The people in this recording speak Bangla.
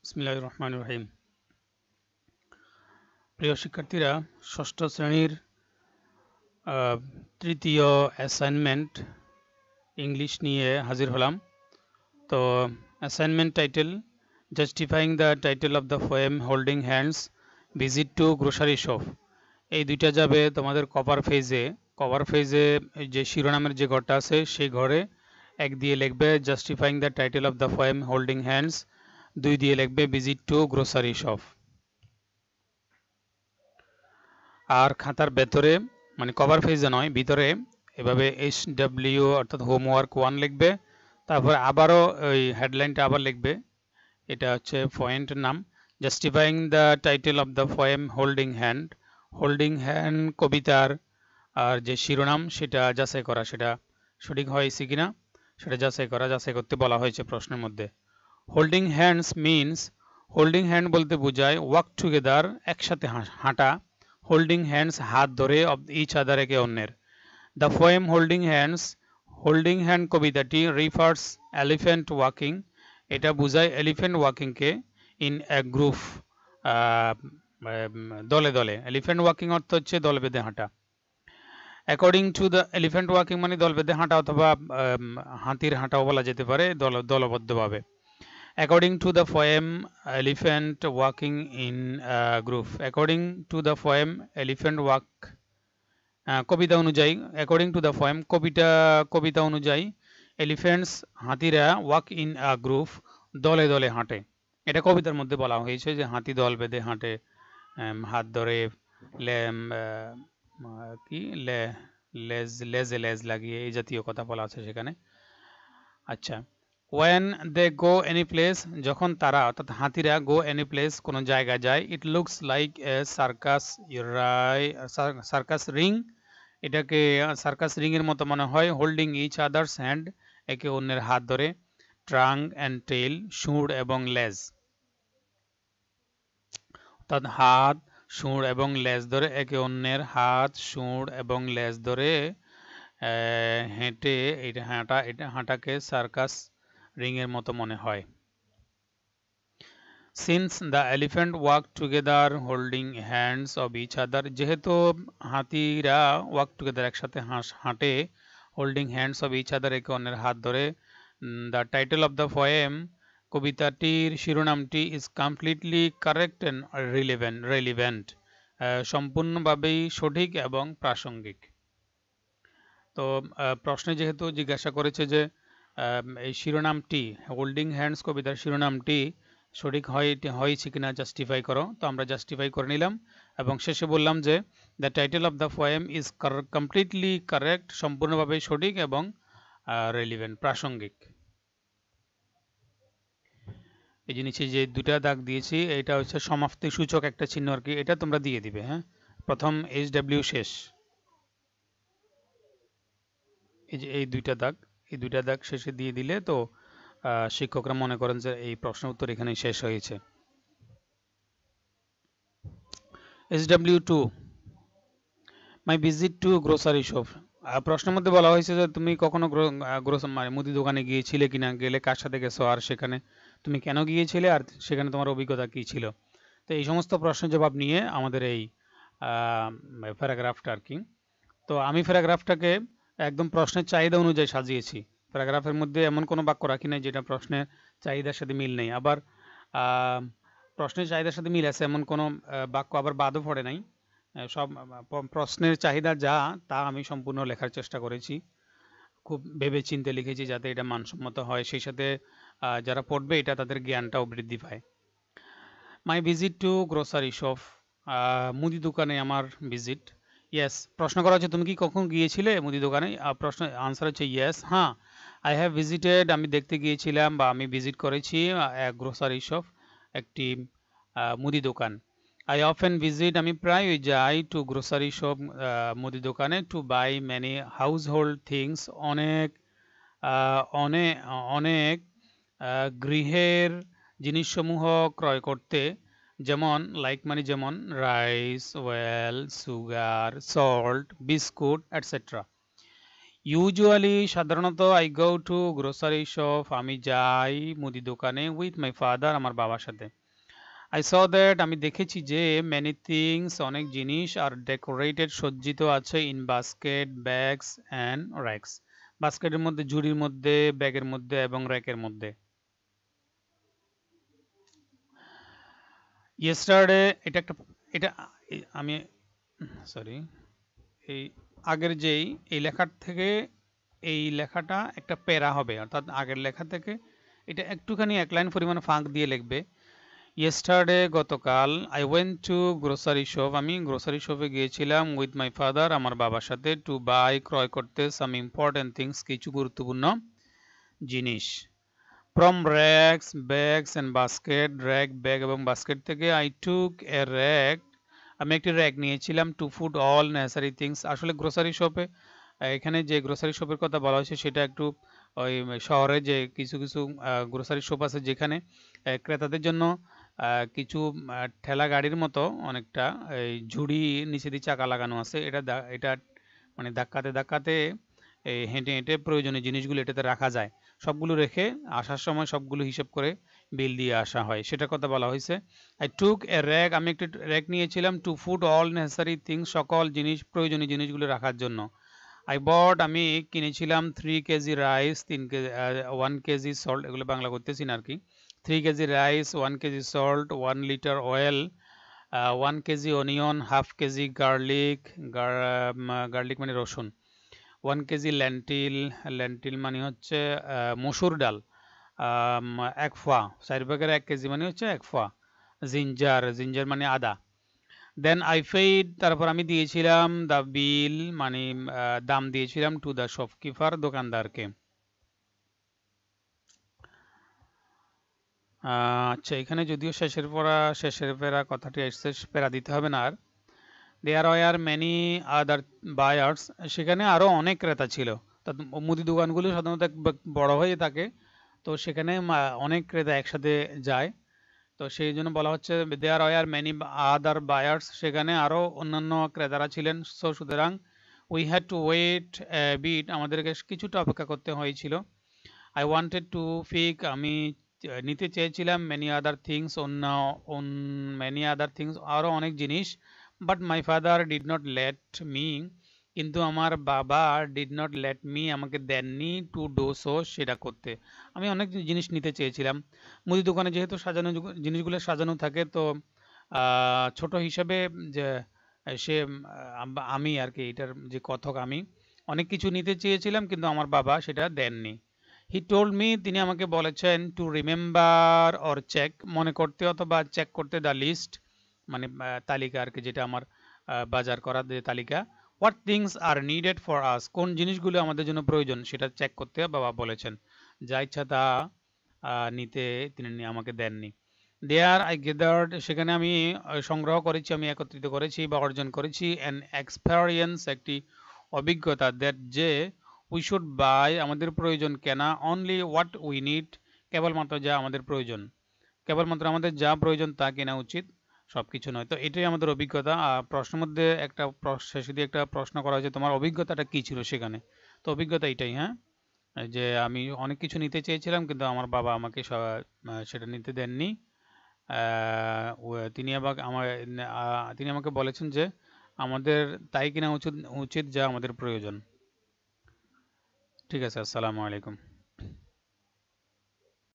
বিসমিল্লাহির রহমানির রহিম। প্রিয় শিক্ষার্থীরা, ষষ্ঠ শ্রেণীর তৃতীয় অ্যাসাইনমেন্ট ইংলিশ নিয়ে হাজির হলাম। তো assignment title justifying the title of the poem holding hands visit to grocery shop. এই দুইটা যাবে তোমাদের কভার পেজে যে শিরোনামের যে ঘরটা আছে সেই ঘরে এক দিয়ে লিখবে justifying the title of the poem holding hands, দুই দিয়ে লিখবে ভিজিট টু গ্রোসারি শপ। আর খাতার ভেতরে মানে কভার পেজে নয়, ভিতরে এভাবে HW অর্থাৎ হোমওয়ার্ক 1 লিখবে। তারপর আবারও ওই হেডলাইনটা আবার লিখবে। এটা হচ্ছে পয়েন্টের নাম, justifying the title of the poem holding hand. Holding hand কবিতার আর যে শিরোনাম সেটা যাচাই করা, সেটা সঠিক হয়েছে কিনা সেটা যাচাই করতে বলা হয়েছে প্রশ্নের মধ্যে। Holding hands means, holding hand বলতে বোঝায় ওয়াক টুগেদার, একসাথে হাঁটা। হোল্ডিং হ্যান্ডস হাত ধরে, অফ ইচ আদার একে অন্যের। দ্য পোয়েম হোল্ডিং হ্যান্ড কবিতাটি রিফার্স এলিফ্যান্ট ওয়াকিং, এটা বোঝায় এলিফ্যান্ট ওয়াকিংকে, ইন এ গ্রুপ, দলে দলে। এলিফ্যান্ট ওয়াকিং অর্থ হচ্ছে দল বেঁধে হাঁটা। According to the elephant walking মানে দল বেঁধে হাঁটা অথবা হাতির হাঁটাও বলা যেতে পারে, দলবদ্ধভাবে। According to the poem Elephant Walking in a Group. According to the poem Elephant Walk, কবিতা অনুযায়ী, according to the poem কবিতা অনুযায়ী এলিফ্যান্টস হাতিরা ওয়াক ইন আ গ্রুপ, দলে দলে হাঁটে। এটা কবিতার মধ্যে বলা হয়েছে যে হাতি দল বেঁধে হাঁটে, হাত ধরে, কি লেজে লেজ লাগিয়ে, এই জাতীয় কথা বলা আছে সেখানে। আচ্ছা, when they go any place, যখন তারা অর্থাৎ হাতিরা go any place কোনো জায়গায় যায়, it looks like a circus ring, এটাকে সার্কাস রিং এর মতো মনে হয়। হোল্ডিং ইচ আদার্স হ্যান্ড, একে অন্যের হাত ধরে। ট্রাঙ্ক অ্যান্ড টেইল, সুঁড় এবং লেজ, অর্থাৎ হাত, সুঁড় এবং লেজ ধরে, একে অন্যের হাত, সুঁড় এবং লেজ ধরে হেঁটে, এটা হাঁটাকে সার্কাস রিং এর মতো মনে হয়। Since the elephant walk together holding hands of each other, যেহেতু হাতিরা ওয়াক টুগেদার একসাথে হাঁটে, holding hands of each other একে অন্যের হাত ধরে। The title of the poem, কবিতাটির শিরোনামটি, is completely correct and relevant, সম্পূর্ণভাবেই সঠিক এবং প্রাসঙ্গিক। তো প্রশ্নে যেহেতু জিজ্ঞাসা করেছে যে এই শিরোনামটি, হোল্ডিং হ্যান্ডস কবিতার শিরোনামটি সঠিক হয়েছে কিনা জাস্টিফাই করো, তো আমরা জাস্টিফাই করে নিলাম এবং শেষে বললাম যে the title of the poem is completely correct, সম্পূর্ণভাবে সঠিক এবং রেলিভেন্ট, প্রাসঙ্গিক। এই যে নিচে যে দুটা দাগ দিয়েছি, এটা হচ্ছে সমাপ্তি সূচক একটা চিহ্ন আর কি, এটা তোমরা দিয়ে দিবে। হ্যাঁ, প্রথম HW শেষ, এই যে এই দুইটা দাগ শেষে দিয়ে দিলে তো শিক্ষকরা মনে করেন যে এই প্রশ্ন উত্তর এখানেই শেষ হয়েছে। HW2, my visit to grocery shop. প্রশ্নের মধ্যে বলা হয়েছে যে তুমি কখনো মুদি দোকানে গিয়েছিলে কিনা, গেলে কার সাথে গেছো, আর সেখানে তুমি কেন গিয়েছিলে, আর সেখানে তোমার অভিজ্ঞতা কি ছিল। তো এই সমস্ত প্রশ্নের জবাব নিয়ে আমাদের এই প্যারাগ্রাফটা আর কি। তো আমি প্যারাগ্রাফটাকে একদম প্রশ্নের চাহিদা অনুযায়ী সাজিয়েছি। প্যারাগ্রাফের মধ্যে এমন কোনো বাক্য রাখি নাই যেটা প্রশ্নের চাহিদার সাথে মিল নেই, আবার প্রশ্নের চাহিদার সাথে মিল আছে এমন কোনো বাক্য আবার বাদও পড়ে নাই। সব প্রশ্নের চাহিদা যা তা আমি সম্পূর্ণ লেখার চেষ্টা করেছি, খুব ভেবে চিন্তে লিখেছি যাতে এটা মানসম্মত হয়, সেই সাথে যারা পড়বে এটা তাদের জ্ঞানটাও বৃদ্ধি পায়। My visit to grocery shop, মুদি দোকানে আমার ভিজিট। ইয়েস, প্রশ্ন করা হচ্ছে তুমি কি কখন গিয়েছিলে মুদি দোকানে, প্রশ্ন আনসার হচ্ছে ইয়েস, হ্যাঁ। আই হ্যাভ ভিজিটেড, আমি দেখতে গিয়েছিলাম বা আমি ভিজিট করেছি গ্রোসারি শপ, একটি মুদি দোকান। আই অফেন ভিজিট, আমি প্রায়ই যাই, টু গ্রোসারি শপ, মুদি দোকানে, to buy many household things, অনেক অনেক অনেক গৃহের জিনিসসমূহ ক্রয় করতে, যেমন লাইক মানে যেমন rice, oil, sugar, salt, biscuit, etcetera. Usually সাধারণত I go to grocery shop, আমি যাই মুদি দোকানে উইথ মাই ফাদার, আমার বাবার সাথে। আই স দ্যাট, আমি দেখেছি যে মেনি থিংস, অনেক জিনিস, আর ডেকোরেটেড, সজ্জিত আছে, in basket, bags and racks, বাস্কেটের মধ্যে, ঝুড়ির মধ্যে, ব্যাগের মধ্যে এবং র্যাকের মধ্যে। ইয়েস্টারডে, এটা একটা, এটা আমি সরি, এই আগের যেই এই লেখার থেকে এই লেখাটা একটা প্যারা হবে, অর্থাৎ আগের লেখা থেকে এটা একটুখানি এক লাইন পরিমাণ ফাঁক দিয়ে লিখবে। ইয়েস্টারডে, গতকাল, I went to grocery shop, আমি গ্রোসারি শপে গিয়েছিলাম উইথ মাই ফাদার, আমার বাবার সাথে, টু বাই, ক্রয় করতে, সাম ইম্পর্টেন্ট থিংস, কিছু গুরুত্বপূর্ণ জিনিস। From racks, bags and basket, rack, bag এবং বাস্কেট থেকে, আই টুক এ র্যাক, আমি একটি র্যাক নিয়েছিলাম, to food all necessary things. আসলে গ্রোসারি শপে, এখানে যে গ্রোসারি শপের কথা বলা হয়েছে সেটা একটু ওই শহরে যে কিছু কিছু গ্রোসারি শপ আছে যেখানে ক্রেতাদের জন্য কিছু ঠেলা গাড়ির মতো অনেকটা এই ঝুড়ি নিচে দিয়ে চাকা লাগানো আছে, এটা মানে ধাক্কাতে ধাক্কাতে হেঁটে হেঁটে প্রয়োজনীয় জিনিসগুলো এটাতে রাখা যায়, সবগুলো রেখে আসার সময় সবগুলো হিসেব করে বিল দিয়ে আসা হয়, সেটার কথা বলা হয়েছে। আই টুক এ র্যাক, আমি একটি র্যাক নিয়েছিলাম, to food all necessary things, সকল জিনিস, প্রয়োজনীয় জিনিসগুলো রাখার জন্য। আই বট, আমি কিনেছিলাম 3 KG rice, 3 KG 1 KG salt, এগুলো বাংলা করতেছি না আর কি। 3 KG rice, 1 KG salt, 1 litre oil, 1 KG onion, half 1 KG garlic, garlic মানে রসুন, 1 কেজি ল্যান্টিল, ল্যান্টিল মানে হচ্ছে মসুর ডাল, 1 ফা, 4/1 কেজি মানে হচ্ছে 1 ফা, জিঞ্জার, জিঞ্জার মানে আদা। দেন আই পেইড, তারপর আমি দিয়েছিলাম দ্য বিল, মানে দাম দিয়েছিলাম, টু দ্য শপকিপার, দোকানদারকে। আচ্ছা, এখানে যদিও শেষের পেরা কথাটি এসছে, পেরা দিতে হবে না আর। There were many other buyers, সেখানে আরো অনেক ক্রেতা ছিল। মুদি দোকানগুলো সাধারণত বড় হয়ে থাকে, তো সেখানে অনেক ক্রেতা একসাথে যায়, তো সেই জন্য বলা হচ্ছে there were many other buyers, সেখানে আরো অন্যান্য ক্রেতারা ছিলেন। সো সুতরাং we had to wait bit, আমাদেরকে কিছুটা অপেক্ষা করতে হয়েছিল। আই ওয়ান্টেড টু পিক, আমি নিতে চেয়েছিলাম, many other things, many other things, আরও অনেক জিনিস। But my father did not let me, কিন্তু আমার বাবা ডিড নট লেট মি, আমাকে দেননি, টু ডো সো, সেটা করতে। আমি অনেক জিনিস নিতে চেয়েছিলাম, মুদি দোকানে যেহেতু সাজানো জিনিসগুলো সাজানো থাকে, তো ছোট হিসাবে যে সে আমি আর কি, এটার যে কথক, আমি অনেক কিছু নিতে চেয়েছিলাম কিন্তু আমার বাবা সেটা দেননি। হি টোল্ড মি, তিনি আমাকে বলেছেন, টু রিমেম্বার অর চেক, মনে করতে অথবা চেক করতে, দ্য লিস্ট মানে তালিকা আর কি, যেটা আমার বাজার করার যে তালিকা। What things are needed for us, কোন জিনিসগুলো আমাদের জন্য প্রয়োজন সেটা চেক করতে বাবা বলেছেন, যা ইচ্ছা তা নিতে তিনি আমাকে দেননি। দেয়ার আই গেদার্ড, সেখানে আমি সংগ্রহ করেছি, আমি একত্রিত করেছি বা অর্জন করেছি, অ্যান এক্সপেরিয়েন্স, একটি অভিজ্ঞতা, দ্যাট যে উই শুড বাই, আমাদের প্রয়োজন কেনা, অনলি হোয়াট উই নিড, কেবলমাত্র যা আমাদের প্রয়োজন, কেবলমাত্র আমাদের যা প্রয়োজন তা কেনা উচিত, সবকিছু নয়। তো এটাই আমাদের অভিজ্ঞতা। প্রশ্নের মধ্যে একটা শেষে দিয়ে একটা প্রশ্ন করা হয়েছে, তোমার অভিজ্ঞতাটা কি ছিল সেখানে। তো অভিজ্ঞতা এটাই, হ্যাঁ, যে আমি অনেক কিছু নিতে চেয়েছিলাম কিন্তু আমার বাবা আমাকে সেটা নিতে দেননি। তিনি আমাকে বলেছেন যে আমাদের তাই কিনা উচিত উচিত যা আমাদের প্রয়োজন। ঠিক আছে, আসসালামু আলাইকুম।